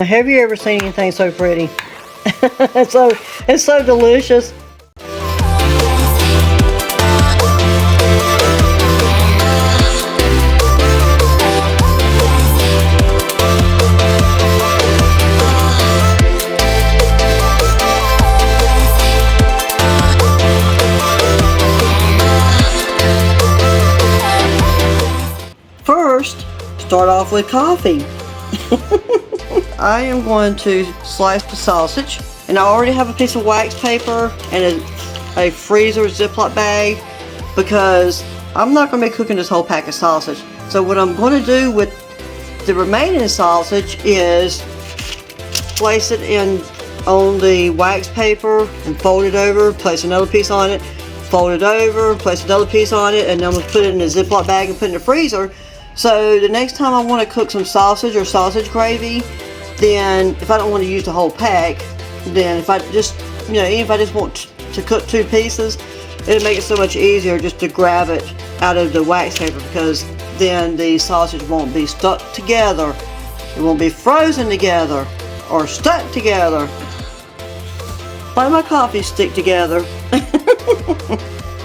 Have you ever seen anything so pretty? it's so delicious. First, start off with coffee. I am going to slice the sausage, and I already have a piece of wax paper and a freezer Ziploc bag because I'm not going to be cooking this whole pack of sausage. So what I'm going to do with the remaining sausage is place it on the wax paper and fold it over, place another piece on it, fold it over, place another piece on it, and then I'm going to put it in a Ziploc bag and put it in the freezer. So the next time I want to cook some sausage or sausage gravy, then if I don't want to use the whole pack, then if I just, even if I just want to cook 2 pieces, it'll make it so much easier just to grab it out of the wax paper, because then the sausage won't be stuck together. It won't be frozen together or stuck together. Why do my coffee stick together?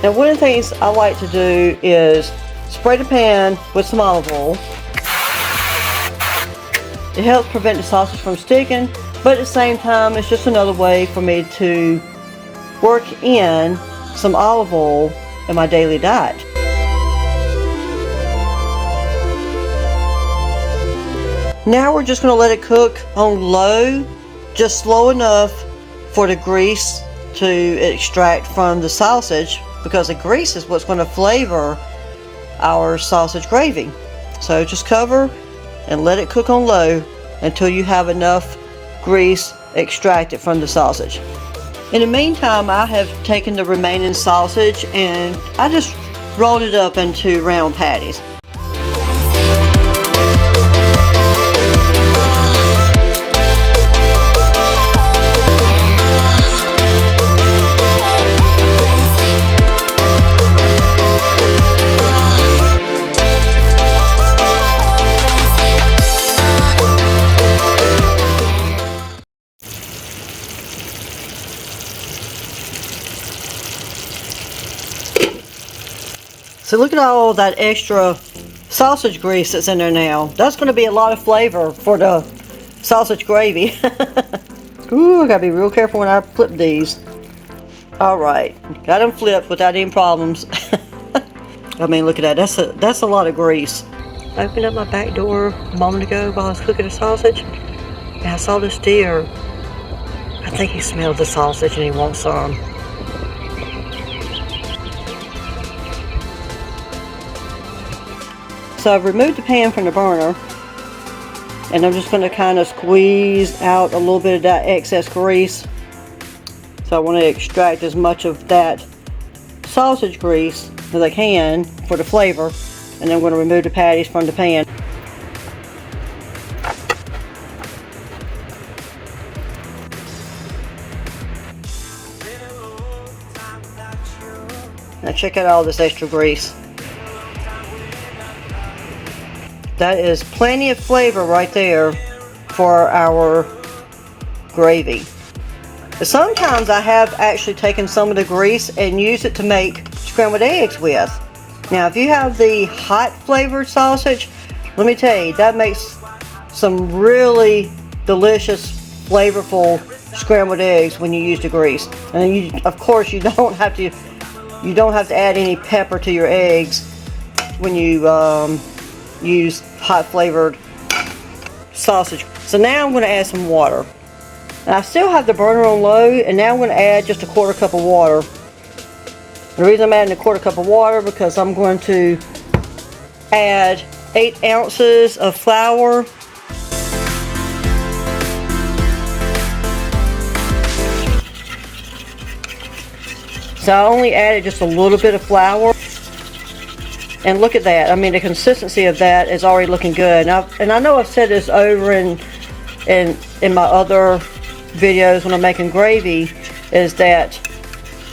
Now, one of the things I like to do is spray the pan with some olive oil. It helps prevent the sausage from sticking, but at the same time, it's just another way for me to work in some olive oil in my daily diet. Now we're just going to let it cook on low, just slow enough for the grease to extract from the sausage, because the grease is what's going to flavor our sausage gravy. So just cover and let it cook on low until you have enough grease extracted from the sausage. In the meantime, I have taken the remaining sausage and I just rolled it up into round patties. So look at all that extra sausage grease that's in there now. That's going to be a lot of flavor for the sausage gravy. Ooh, I gotta be real careful when I flip these. Alright, got them flipped without any problems. I mean, look at that. That's a lot of grease. I opened up my back door a moment ago while I was cooking the sausage, and I saw this deer. I think he smelled the sausage and he wants some. So I've removed the pan from the burner, and I'm just going to kind of squeeze out a little bit of that excess grease. So I want to extract as much of that sausage grease as I can for the flavor, and then I'm going to remove the patties from the pan. Now check out all this extra grease. That is plenty of flavor right there for our gravy. Sometimes I have actually taken some of the grease and used it to make scrambled eggs with. Now, if you have the hot flavored sausage, let me tell you, that makes some really delicious, flavorful scrambled eggs when you use the grease. And of course, you don't have to add any pepper to your eggs when you use hot flavored sausage. So now I'm going to add some water. And I still have the burner on low, and now I'm going to add just a 1/4 cup of water. The reason I'm adding a 1/4 cup of water because I'm going to add 8 ounces of flour, so I only added just a little bit of flour. And look at that. I mean, the consistency of that is already looking good. And I know I've said this over in my other videos when I'm making gravy, is that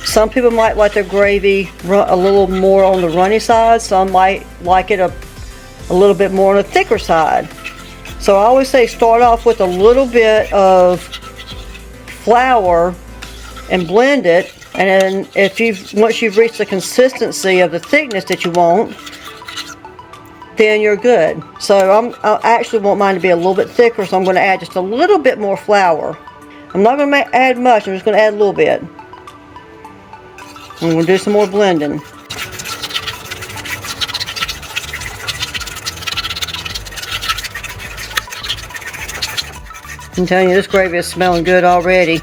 some people might like their gravy a little more on the runny side. Some might like it a little bit more on the thicker side. So I always say start off with a little bit of flour and blend it, and then once you've reached the consistency of the thickness that you want, then you're good. So I actually want mine to be a little bit thicker, so I'm going to add just a little bit more flour. I'm not going to add much, I'm just going to add a little bit. I'm going to do some more blending. I'm telling you, this gravy is smelling good already.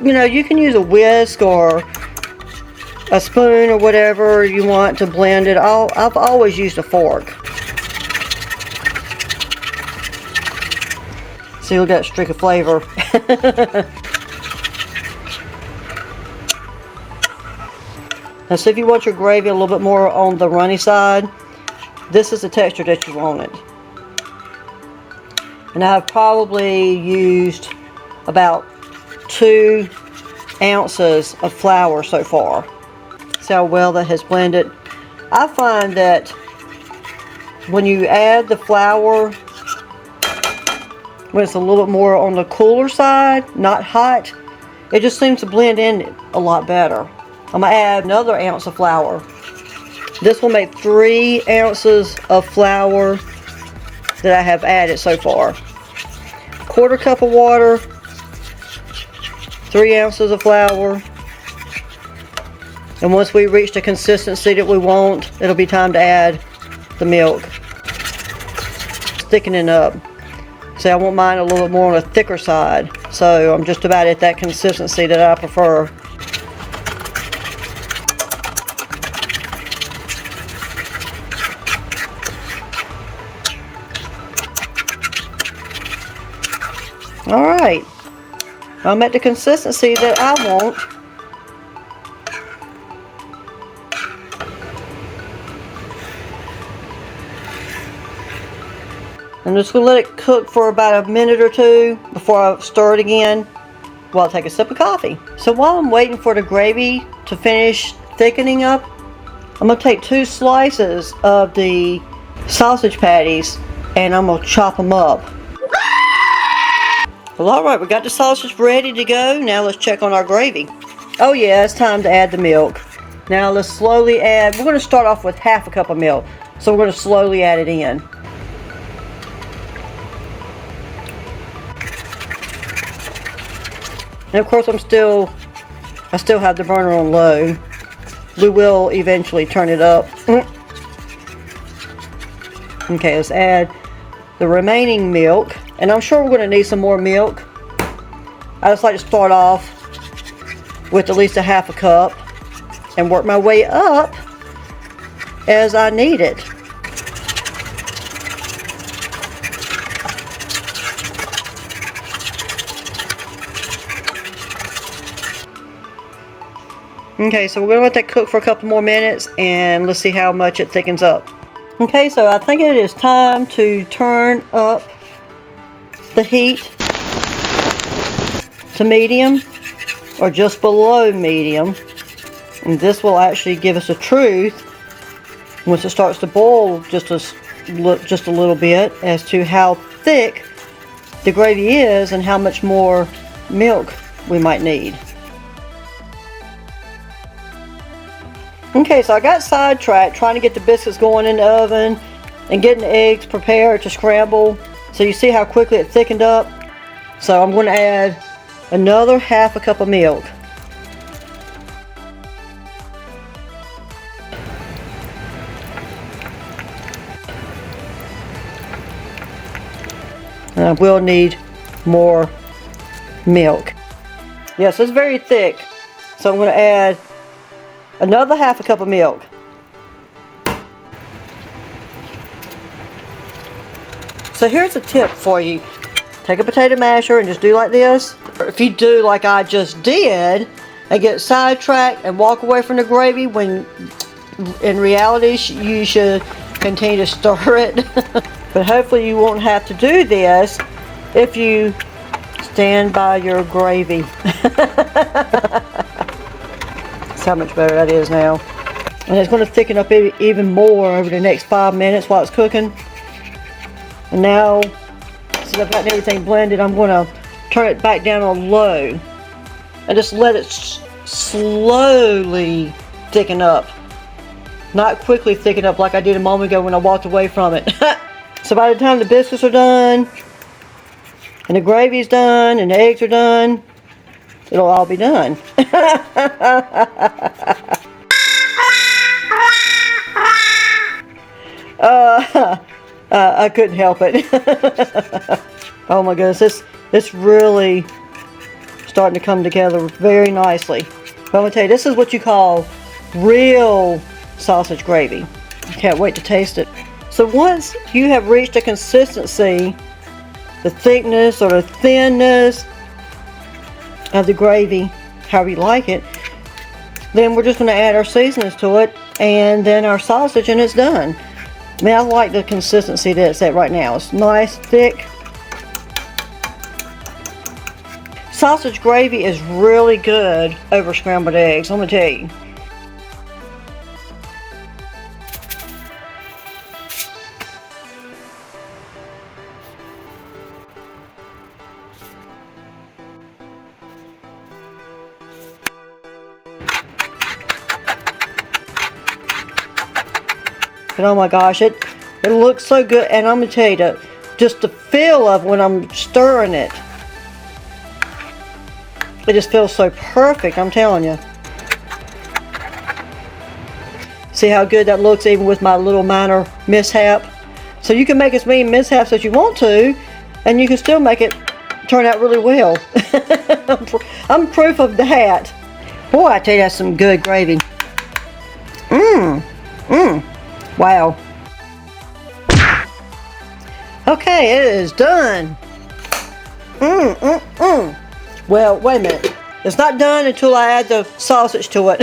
You know, you can use a whisk or a spoon or whatever you want to blend it. I've always used a fork. See, look at that streak of flavor. Now, see, if you want your gravy a little bit more on the runny side, this is the texture that you want it. And I've probably used about 2 ounces of flour so far. See how well that has blended. I find that when you add the flour, when it's a little bit more on the cooler side, not hot, it just seems to blend in a lot better. I'm going to add another ounce of flour. This will make 3 ounces of flour that I have added so far. 1/4 cup of water, 3 ounces of flour, and once we reach the consistency that we want, it'll be time to add the milk. Thickening up. See, I want mine a little bit more on the thicker side, so I'm just about at that consistency that I prefer. Alright, I'm at the consistency that I want. I'm just going to let it cook for about a minute or 2 before I stir it again while I take a sip of coffee. So while I'm waiting for the gravy to finish thickening up, I'm going to take 2 slices of the sausage patties and I'm going to chop them up. Well, alright, we got the sausage ready to go. Now let's check on our gravy. Oh yeah, it's time to add the milk. Now let's slowly add, we're going to start off with 1/2 cup of milk. So we're going to slowly add it in. And of course I still have the burner on low. We will eventually turn it up. Okay, let's add the remaining milk. And I'm sure we're going to need some more milk. I just like to start off with at least 1/2 cup and work my way up as I need it. Okay, so we're going to let that cook for a couple more minutes and let's see how much it thickens up. Okay, so I think it is time to turn up the heat to medium or just below medium. And this will actually give us a truth once it starts to boil just a little bit as to how thick the gravy is and how much more milk we might need. Okay, so I got sidetracked trying to get the biscuits going in the oven and getting the eggs prepared to scramble. So you see how quickly it thickened up? So I'm going to add another 1/2 cup of milk. And I will need more milk. Yes, it's very thick. So I'm going to add another 1/2 cup of milk. So here's a tip for you. Take a potato masher and just do like this. Or if you do like I just did and get sidetracked and walk away from the gravy, when in reality you should continue to stir it. But hopefully you won't have to do this if you Stand by your gravy. That's how much better that is now. And it's going to thicken up even more over the next 5 minutes while it's cooking. And now, since I've gotten everything blended, I'm going to turn it back down on low. And just let it slowly thicken up. Not quickly thicken up like I did a moment ago when I walked away from it. So by the time the biscuits are done, and the gravy's done, and the eggs are done, it'll all be done. I couldn't help it. Oh my goodness, it's really starting to come together very nicely. But I'm going to tell you, this is what you call real sausage gravy. I can't wait to taste it. So once you have reached a consistency, the thickness or the thinness of the gravy, however you like it, then we're just going to add our seasonings to it and then our sausage, and it's done. I mean, I like the consistency that it's at right now. It's nice, thick. Sausage gravy is really good over scrambled eggs, I'm going to tell you. And oh my gosh, it looks so good. And I'm going to tell you, just the feel of when I'm stirring it, it just feels so perfect, I'm telling you. See how good that looks even with my little minor mishap? So you can make as many mishaps as you want to, and you can still make it turn out really well. I'm proof of that. Boy, I tell you, that's some good gravy. Wow. Okay, it is done. Well, wait a minute. It's not done until I add the sausage to it.